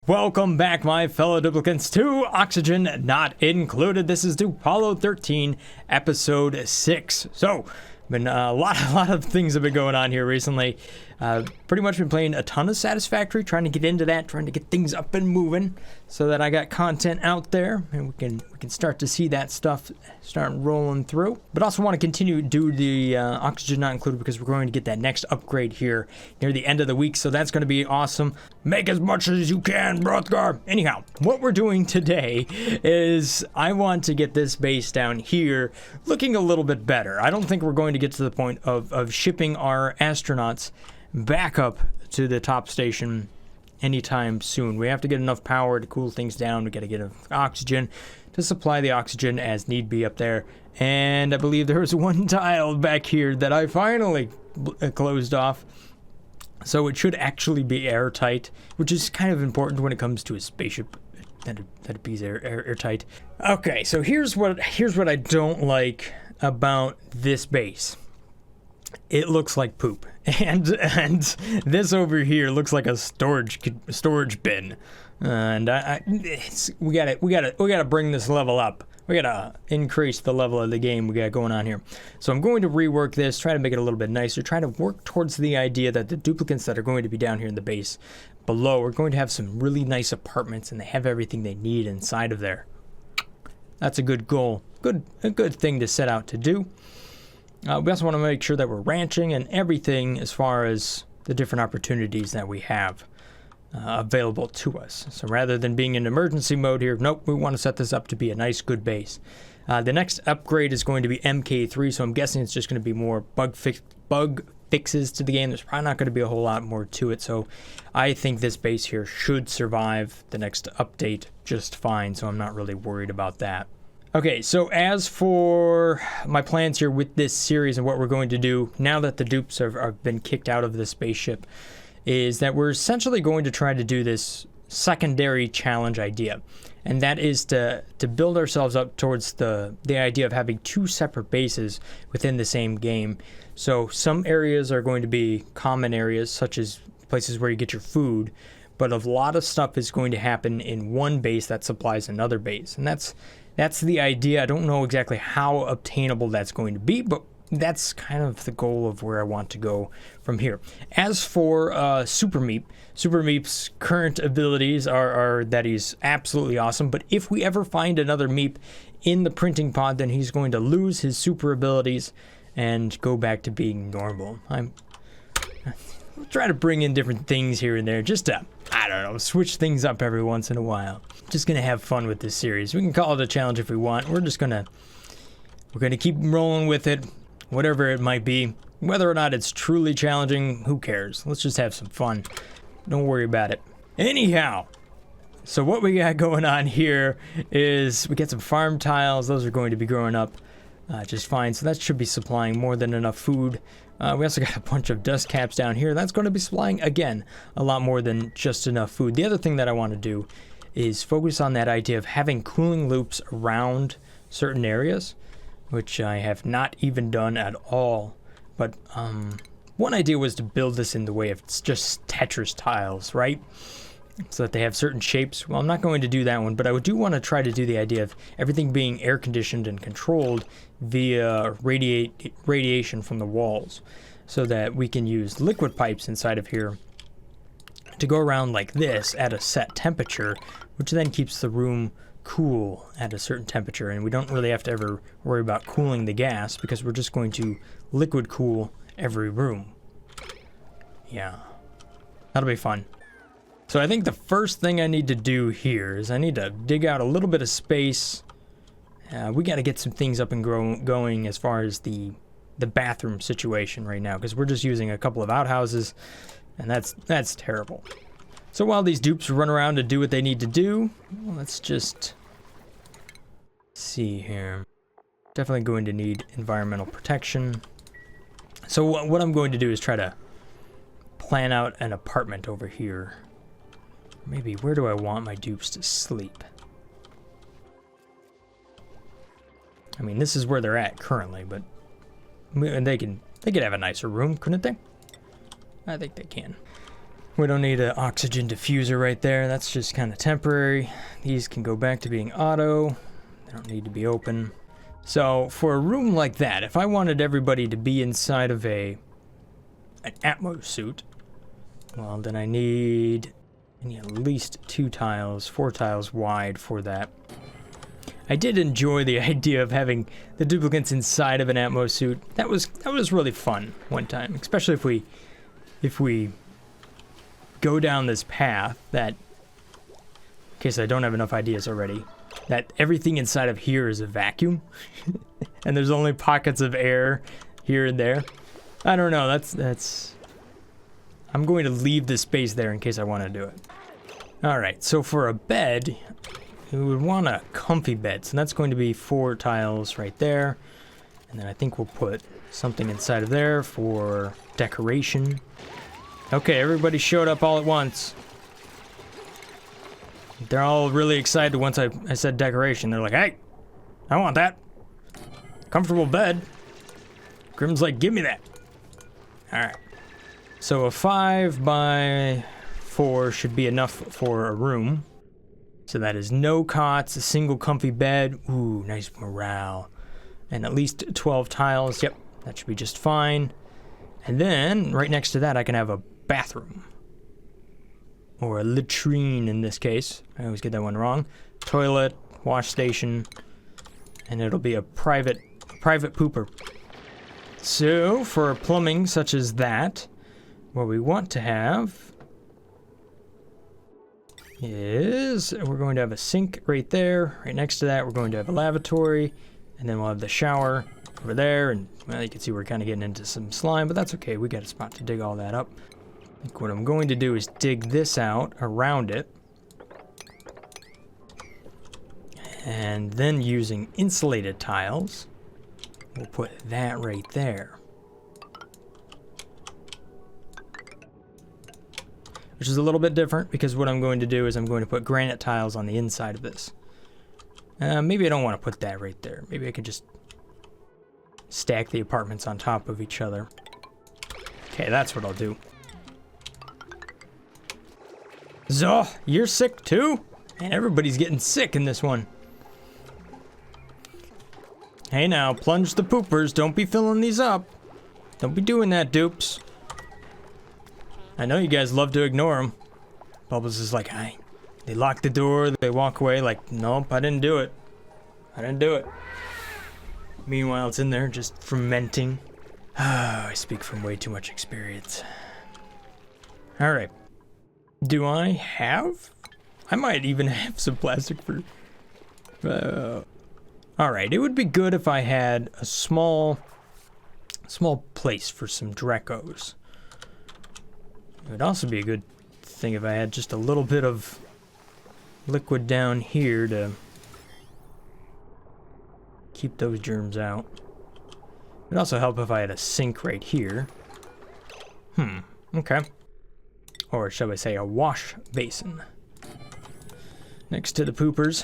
Welcome back, my fellow duplicants, to Oxygen Not Included. This is Dupollo 13, episode 6. So, been a lot of things have been going on here recently. Pretty much been playing a ton of Satisfactory, trying to get into that, trying to get things up and moving, so that I got content out there, and we can start to see that stuff start rolling through. But also want to continue to do the Oxygen Not Included, because we're going to get that next upgrade here near the end of the week, so that's going to be awesome. Make as much as you can, Brothgar. Anyhow, what we're doing today is I want to get this base down here looking a little bit better. I don't think we're going to get to the point of shipping our astronauts back up to the top station anytime soon. We have to get enough power to cool things down. We got to get enough oxygen to supply the oxygen as need be up there. And I believe there was one tile back here that I finally closed off. So it should actually be airtight, which is kind of important when it comes to a spaceship that it be airtight. Okay, so here's what I don't like about this base. It looks like poop, and this over here looks like a storage bin, and we gotta bring this level up. We gotta increase the level of the game we got going on here. So I'm going to rework this, try to make it a little bit nicer, try to work towards the idea that the duplicants that are going to be down here in the base below are going to have some really nice apartments, and they have everything they need inside of there. That's a good goal, a good thing to set out to do. We also want to make sure that we're ranching and everything as far as the different opportunities that we have available to us. So rather than being in emergency mode here, nope, we want to set this up to be a nice, good base. The next upgrade is going to be MK3, so I'm guessing it's just going to be more bug fixes to the game. There's probably not going to be a whole lot more to it, so I think this base here should survive the next update just fine, so I'm not really worried about that. Okay, so as for my plans here with this series and what we're going to do, now that the dupes have been kicked out of the spaceship, is that we're essentially going to try to do this secondary challenge idea. And that is to build ourselves up towards the idea of having two separate bases within the same game. So some areas are going to be common areas, such as places where you get your food, but a lot of stuff is going to happen in one base that supplies another base. And that's the idea. I don't know exactly how obtainable that's going to be, but that's kind of the goal of where I want to go from here. As for Super Meep's current abilities are that he's absolutely awesome, but if we ever find another Meep in the printing pod, then he's going to lose his super abilities and go back to being normal. I'll try to bring in different things here and there, just to, I don't know, switch things up every once in a while. Just gonna have fun with this series. We can call it a challenge if we want. We're gonna keep rolling with it, whatever it might be. Whether or not it's truly challenging, who cares? Let's just have some fun. Don't worry about it. Anyhow, so what we got going on here is we get some farm tiles. Those are going to be growing up just fine. So that should be supplying more than enough food. We also got a bunch of dust caps down here. That's going to be supplying, again, a lot more than just enough food. The other thing that I want to do is focus on that idea of having cooling loops around certain areas, which I have not even done at all. But one idea was to build this in the way of just Tetris tiles, right? So that they have certain shapes. Well, I'm not going to do that one, but I do want to try to do the idea of everything being air conditioned and controlled via radiation from the walls, so that we can use liquid pipes inside of here to go around like this at a set temperature, which then keeps the room cool at a certain temperature, and we don't really have to ever worry about cooling the gas because we're just going to liquid cool every room. Yeah, that'll be fun. So I think the first thing I need to do here is I need to dig out a little bit of space. We got to get some things up and going as far as the bathroom situation right now, because we're just using a couple of outhouses, and that's terrible. So while these dupes run around and do what they need to do, let's just see here. Definitely going to need environmental protection. So what I'm going to do is try to plan out an apartment over here. Maybe, where do I want my dupes to sleep? I mean, this is where they're at currently, but and they could have a nicer room, couldn't they? I think they can. We don't need an oxygen diffuser right there. That's just kind of temporary. These can go back to being auto. They don't need to be open. So for a room like that, if I wanted everybody to be inside of an Atmos suit, well, then I need at least 2 tiles, 4 tiles wide for that. I did enjoy the idea of having the duplicants inside of an Atmos suit. That was really fun one time, especially if we go down this path that, in case I don't have enough ideas already, that everything inside of here is a vacuum and there's only pockets of air here and there. I don't know, that's I'm going to leave the space there in case I want to do it. All right, so for a bed, we would want a comfy bed, so that's going to be 4 tiles right there. And then I think we'll put something inside of there for decoration. Okay, everybody showed up all at once. They're all really excited once I said decoration. They're like, hey, I want that. Comfortable bed. Grim's like, give me that. All right. So a 5 by 4 should be enough for a room. So that is no cots, a single comfy bed. Ooh, nice morale. And at least 12 tiles. Yep, that should be just fine. And then, right next to that, I can have a bathroom. Or a latrine in this case. I always get that one wrong. Toilet, wash station. And it'll be a private pooper. So, for plumbing such as that, what we want to have is we're going to have a sink right there. Right next to that, we're going to have a lavatory, and then we'll have the shower over there. And well, you can see we're kind of getting into some slime, but that's okay. We got a spot to dig all that up. I think what I'm going to do is dig this out around it, and then using insulated tiles, we'll put that right there. Which is a little bit different because what I'm going to do is I'm going to put granite tiles on the inside of this. Maybe I don't want to put that right there. Maybe I could just stack the apartments on top of each other. Okay, that's what I'll do. So, you're sick too? Man, everybody's getting sick in this one. Hey now, plunge the poopers. Don't be filling these up. Don't be doing that, dupes. I know you guys love to ignore them. Bubbles is like, they lock the door, they walk away like, nope, I didn't do it. I didn't do it. Meanwhile, it's in there just fermenting. I speak from way too much experience. All right. Do I have? I might even have some plastic for... all right, it would be good if I had a small place for some dracos. It would also be a good thing if I had just a little bit of liquid down here to keep those germs out. It would also help if I had a sink right here. Okay. Or shall I say a wash basin next to the poopers.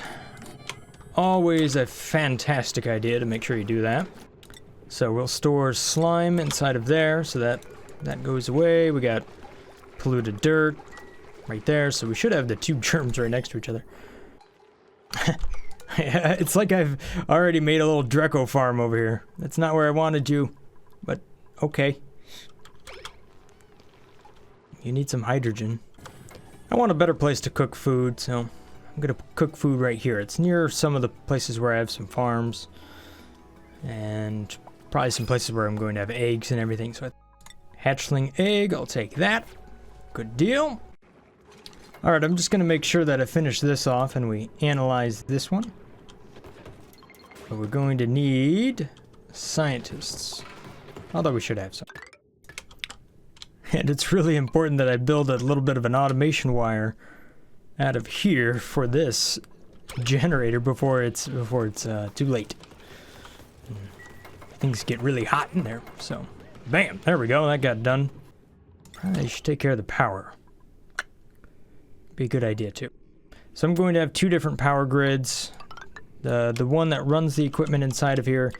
Always a fantastic idea to make sure you do that. So we'll store slime inside of there so that goes away. We got polluted dirt right there, so we should have the 2 germs right next to each other. It's like I've already made a little Draco farm over here. That's not where I wanted you, but okay. You need some hydrogen. I want a better place to cook food, so I'm gonna cook food right here. It's near some of the places where I have some farms, and probably some places where I'm going to have eggs and everything. So hatchling egg, I'll take that. Good deal. All right, I'm just gonna make sure that I finish this off and we analyze this one. But we're going to need scientists, although we should have some. And it's really important that I build a little bit of an automation wire out of here for this generator before it's too late. Things get really hot in there, so bam, there we go, that got done. Probably should take care of the power. Be a good idea too. So I'm going to have 2 different power grids. The one that runs the equipment inside of here,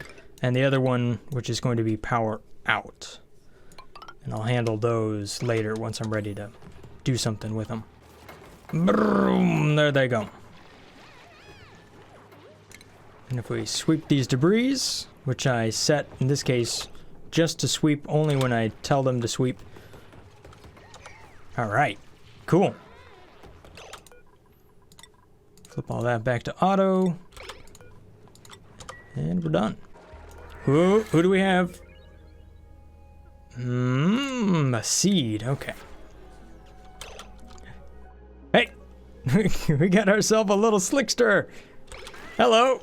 and the other one which is going to be power out. And I'll handle those later once I'm ready to do something with them. Boom, there they go. And if we sweep these debris, which I set, in this case, just to sweep only when I tell them to sweep. Alright, cool. Flip all that back to auto. And we're done. Who do we have? A seed, okay. Hey! We got ourselves a little slickster! Hello!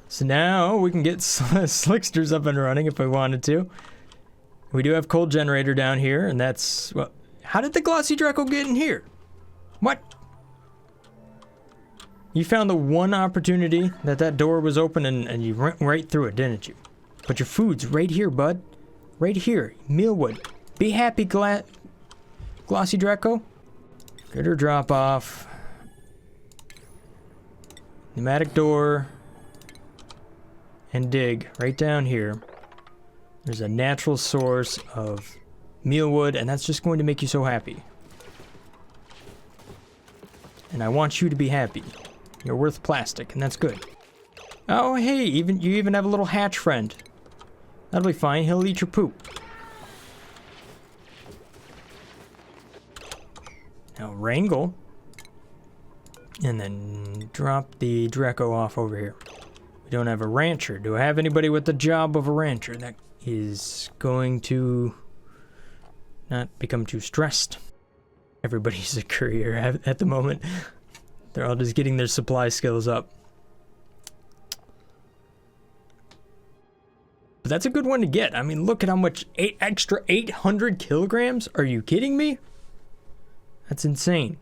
So now we can get slicksters up and running if we wanted to. We do have cold generator down here, and that's... Well, how did the glossy draco get in here? What? You found the one opportunity that door was open and you went right through it, didn't you? But your food's right here, bud. Right here. Mealwood. Be happy, glossy draco. Critter drop off. Pneumatic door. And dig right down here. There's a natural source of mealwood, and that's just going to make you so happy. And I want you to be happy. You're worth plastic, and that's good. Oh, hey, you even have a little hatch friend. That'll be fine. He'll eat your poop. Now wrangle. And then drop the Draco off over here. We don't have a rancher. Do I have anybody with the job of a rancher? That is going to not become too stressed. Everybody's a courier at the moment. They're all just getting their supply skills up. But that's a good one to get. I mean, look at how much extra 800 kilograms. Are you kidding me? That's insane.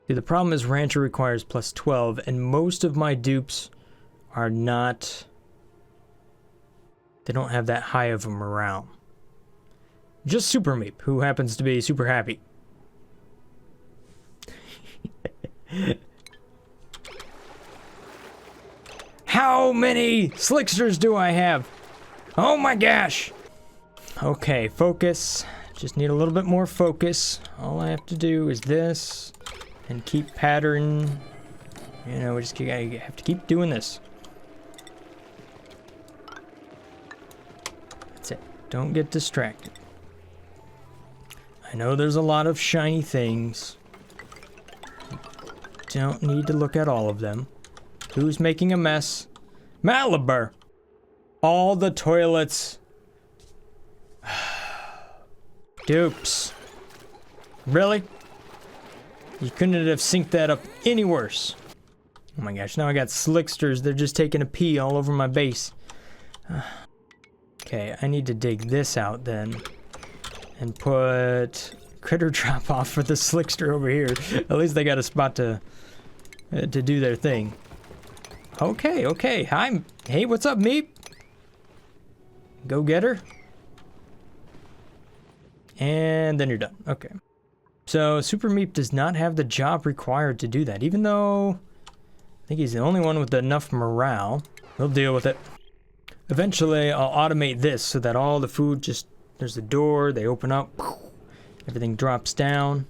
See, the problem is Rancher requires plus 12, and most of my dupes are not... They don't have that high of a morale. Just Super Meep, who happens to be super happy. How many slicksters do I have? Oh my gosh! Okay, focus. Just need a little bit more focus. All I have to do is this and keep pattern. You know, I have to keep doing this. That's it. Don't get distracted. I know there's a lot of shiny things. Don't need to look at all of them. Who's making a mess? Malabar! All the toilets. Dupes. Really? You couldn't have synced that up any worse. Oh my gosh, now I got slicksters. They're just taking a pee all over my base. Okay, I need to dig this out then. And put critter drop off for the slickster over here. At least they got a spot to do their thing. Okay. Hey, what's up, Meep? Go get her. And then you're done. Okay. So Super Meep does not have the job required to do that, even though I think he's the only one with enough morale. We'll deal with it. Eventually, I'll automate this so that all the food just... There's a door, they open up, everything drops down.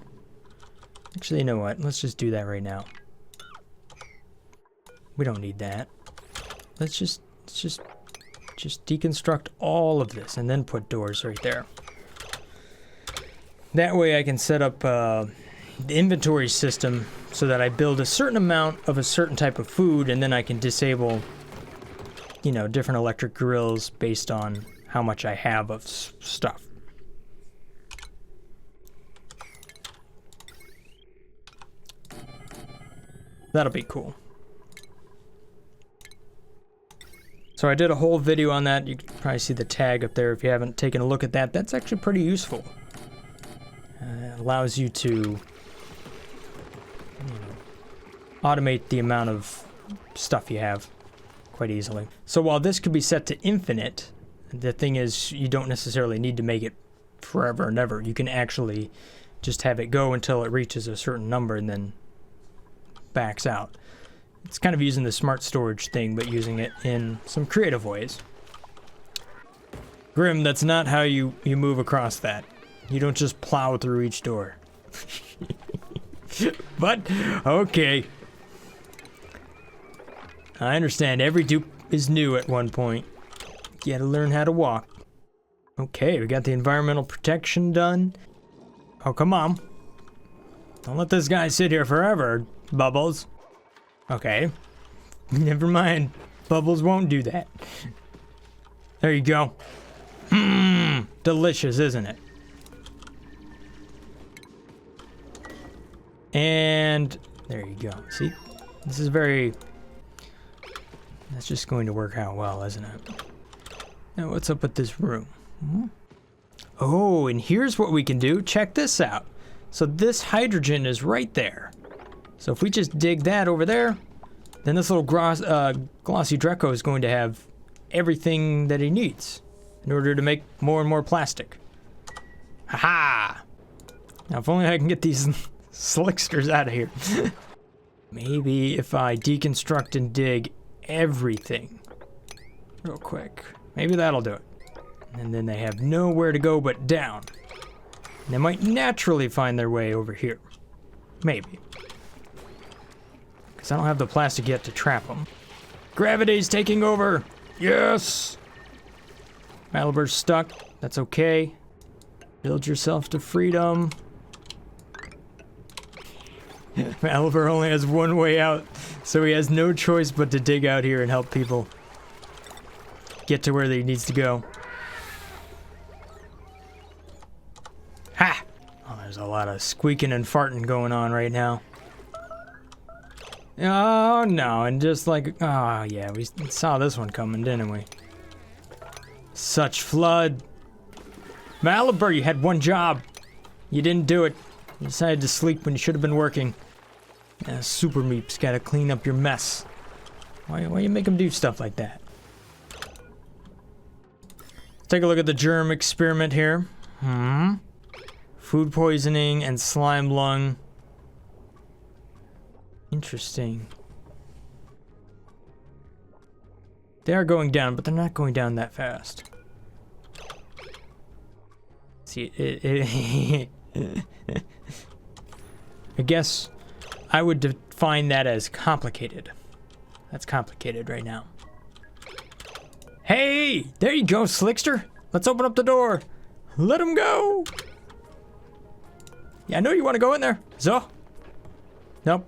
Actually, you know what? Let's just do that right now. We don't need that. Let's just deconstruct all of this and then put doors right there. That way I can set up the inventory system so that I build a certain amount of a certain type of food, and then I can disable, you know, different electric grills based on how much I have of stuff. That'll be cool. So I did a whole video on that. You can probably see the tag up there if you haven't taken a look at that. That's actually pretty useful. It allows you to automate the amount of stuff you have quite easily. So while this could be set to infinite, the thing is you don't necessarily need to make it forever and ever. You can actually just have it go until it reaches a certain number and then backs out. It's kind of using the smart storage thing, but using it in some creative ways. Grim, that's not how you move across that. You don't just plow through each door. But, okay. I understand. Every dupe is new at one point. You gotta learn how to walk. Okay, we got the environmental protection done. Oh, come on. Don't let this guy sit here forever, Bubbles. Okay. Never mind. Bubbles won't do that. There you go. Mmm. Delicious, isn't it? And there you go. See? This is very... That's just going to work out well, isn't it? Now, what's up with this room? Oh, and here's what we can do. Check this out. So this hydrogen is right there. So if we just dig that over there, then this little glossy Draco is going to have everything that he needs in order to make more and more plastic. Haha! Now if only I can get these slicksters out of here. Maybe if I deconstruct and dig everything real quick. Maybe that'll do it. And then they have nowhere to go but down. And they might naturally find their way over here. Maybe. Because I don't have the plastic yet to trap them. Gravity's taking over! Yes! Malibur's stuck. That's okay. Build yourself to freedom. Malibur only has one way out, so he has no choice but to dig out here and help people get to where he needs to go. Ha! Oh, there's a lot of squeaking and farting going on right now. Oh, no, and just like... Oh, yeah, we saw this one coming, didn't we? Such flood. Malibur, you had one job. You didn't do it. You decided to sleep when you should have been working. Super Meep's gotta clean up your mess. Why you make him do stuff like that? Let's take a look at the germ experiment here. Food poisoning and slime lung. Interesting. They are going down, but they're not going down that fast. See, I guess I would define that as complicated. That's complicated right now. Hey! There you go, Slickster! Let's open up the door! Let him go! Yeah, I know you want to go in there. So? Nope.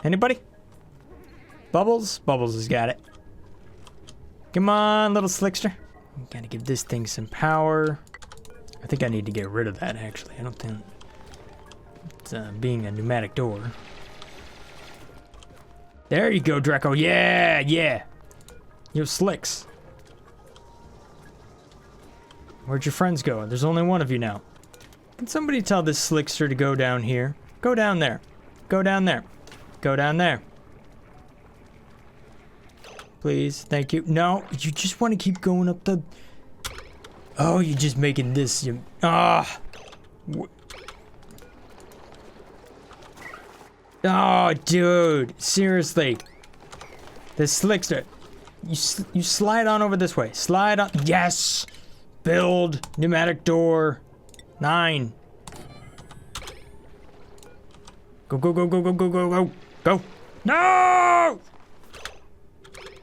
Anybody? Bubbles? Bubbles has got it. Come on, little Slickster. Gotta give this thing some power. I think I need to get rid of that, actually. I don't think it's being a pneumatic door. There you go, Draco. Yeah, yeah. Yo, Slicks. Where'd your friends go? There's only one of you now. Can somebody tell this Slickster to go down here? Go down there. Go down there. Go down there. Please, thank you. No, you just want to keep going up the... Oh, you're just making this... Oh, dude. Seriously. The Slickster. You slide on over this way. Slide on... Yes! Build. Pneumatic door. 9. Go, go, go, go, go, go, go, go. Go. No!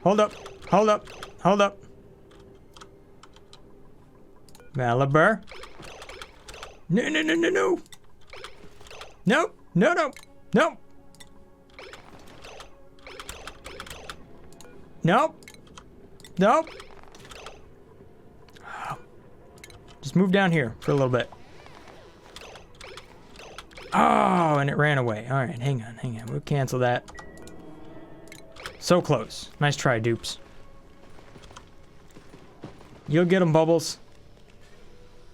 Hold up. Hold up. Hold up. Malibur. No, no, no, no, no. No, no, no, no. Nope. Nope. Just move down here for a little bit. Oh, and it ran away. All right, hang on, hang on. We'll cancel that. So close. Nice try, dupes. You'll get them, Bubbles.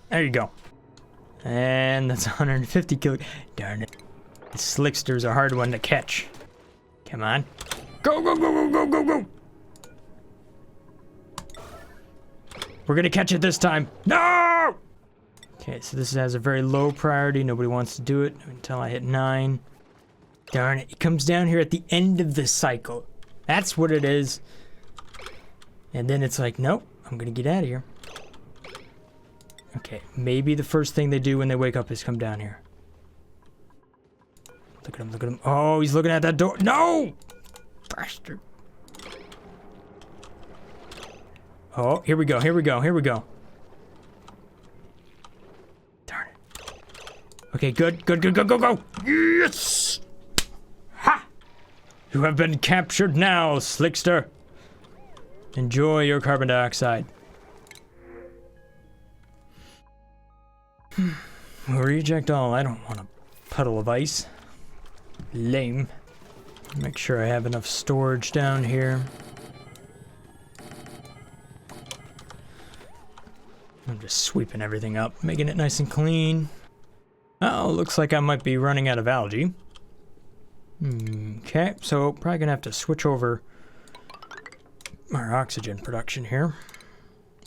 There you go. And that's 150 kilo. Darn it. The Slickster's a hard one to catch. Come on. Go, go, go, go, go, go, go. We're gonna catch it this time. No! Okay, so this has a very low priority. Nobody wants to do it until I hit 9. Darn it. It comes down here at the end of the cycle. That's what it is. And then it's like, nope, I'm gonna get out of here. Okay, maybe the first thing they do when they wake up is come down here. Look at him, look at him. Oh, he's looking at that door. No! Bastard. Oh, here we go, here we go, here we go. Darn it. Okay, good, good, good, go, go, go! Yes! Ha! You have been captured now, slickster. Enjoy your carbon dioxide. Reject all. I don't want a puddle of ice. Lame. Make sure I have enough storage down here. I'm just sweeping everything up, making it nice and clean. Oh, looks like I might be running out of algae. Okay, so probably gonna have to switch over our oxygen production here.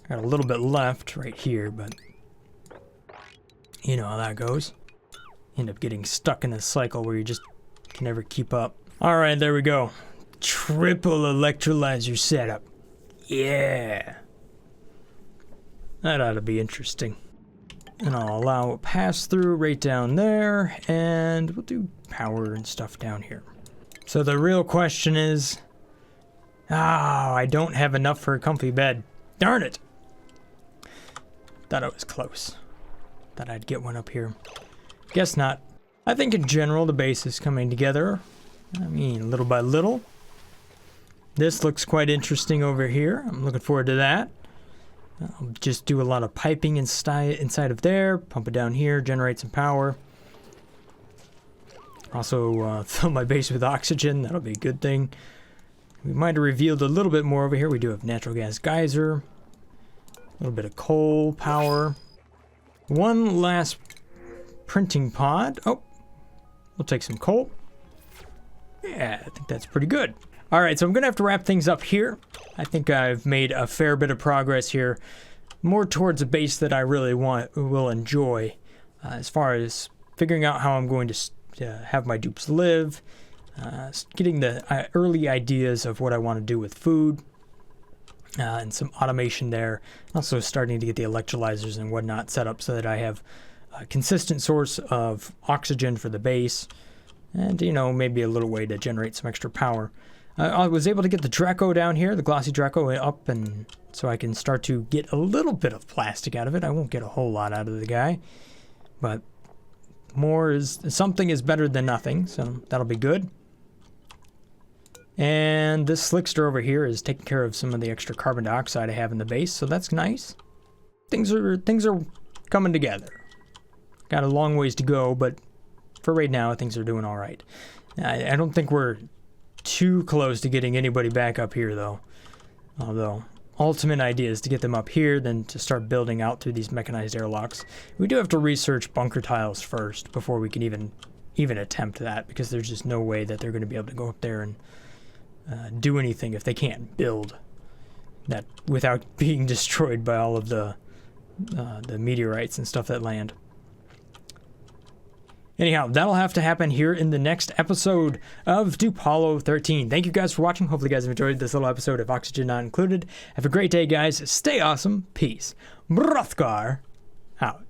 Got a little bit left right here, but you know how that goes. End up getting stuck in this cycle where you just can never keep up. Alright, there we go. Triple electrolyzer setup. Yeah. That ought to be interesting. And I'll allow a pass through right down there, and we'll do power and stuff down here. So the real question is, I don't have enough for a comfy bed. Darn it! Thought I was close. Thought I'd get one up here. Guess not. I think in general the base is coming together. I mean, little by little. This looks quite interesting over here. I'm looking forward to that. I'll just do a lot of piping inside of there, pump it down here, generate some power. Also fill my base with oxygen. That'll be a good thing. We might have revealed a little bit more over here. We do have natural gas geyser, a little bit of coal power. One last printing pod. Oh, we'll take some coal. Yeah, I think that's pretty good. All right, so I'm gonna have to wrap things up here. I think I've made a fair bit of progress here, more towards a base that I really will enjoy, as far as figuring out how I'm going to have my dupes live, getting the early ideas of what I want to do with food, and some automation there. Also starting to get the electrolyzers and whatnot set up so that I have a consistent source of oxygen for the base, and you know, maybe a little way to generate some extra power. I was able to get the Draco down here, the glossy Draco, up, and so I can start to get a little bit of plastic out of it. I won't get a whole lot out of the guy, but something is better than nothing, so that'll be good. And this slickster over here is taking care of some of the extra carbon dioxide I have in the base, so that's nice. Things are coming together. Got a long ways to go, but for right now, things are doing all right. I don't think we're too close to getting anybody back up here, though. Although, ultimate idea is to get them up here, then to start building out through these mechanized airlocks. We do have to research bunker tiles first before we can even attempt that, because there's just no way that they're going to be able to go up there and do anything if they can't build that without being destroyed by all of the meteorites and stuff that land. Anyhow, that'll have to happen here in the next episode of Dupollo 13. Thank you guys for watching. Hopefully you guys have enjoyed this little episode of Oxygen Not Included. Have a great day, guys. Stay awesome. Peace. Brothgar out.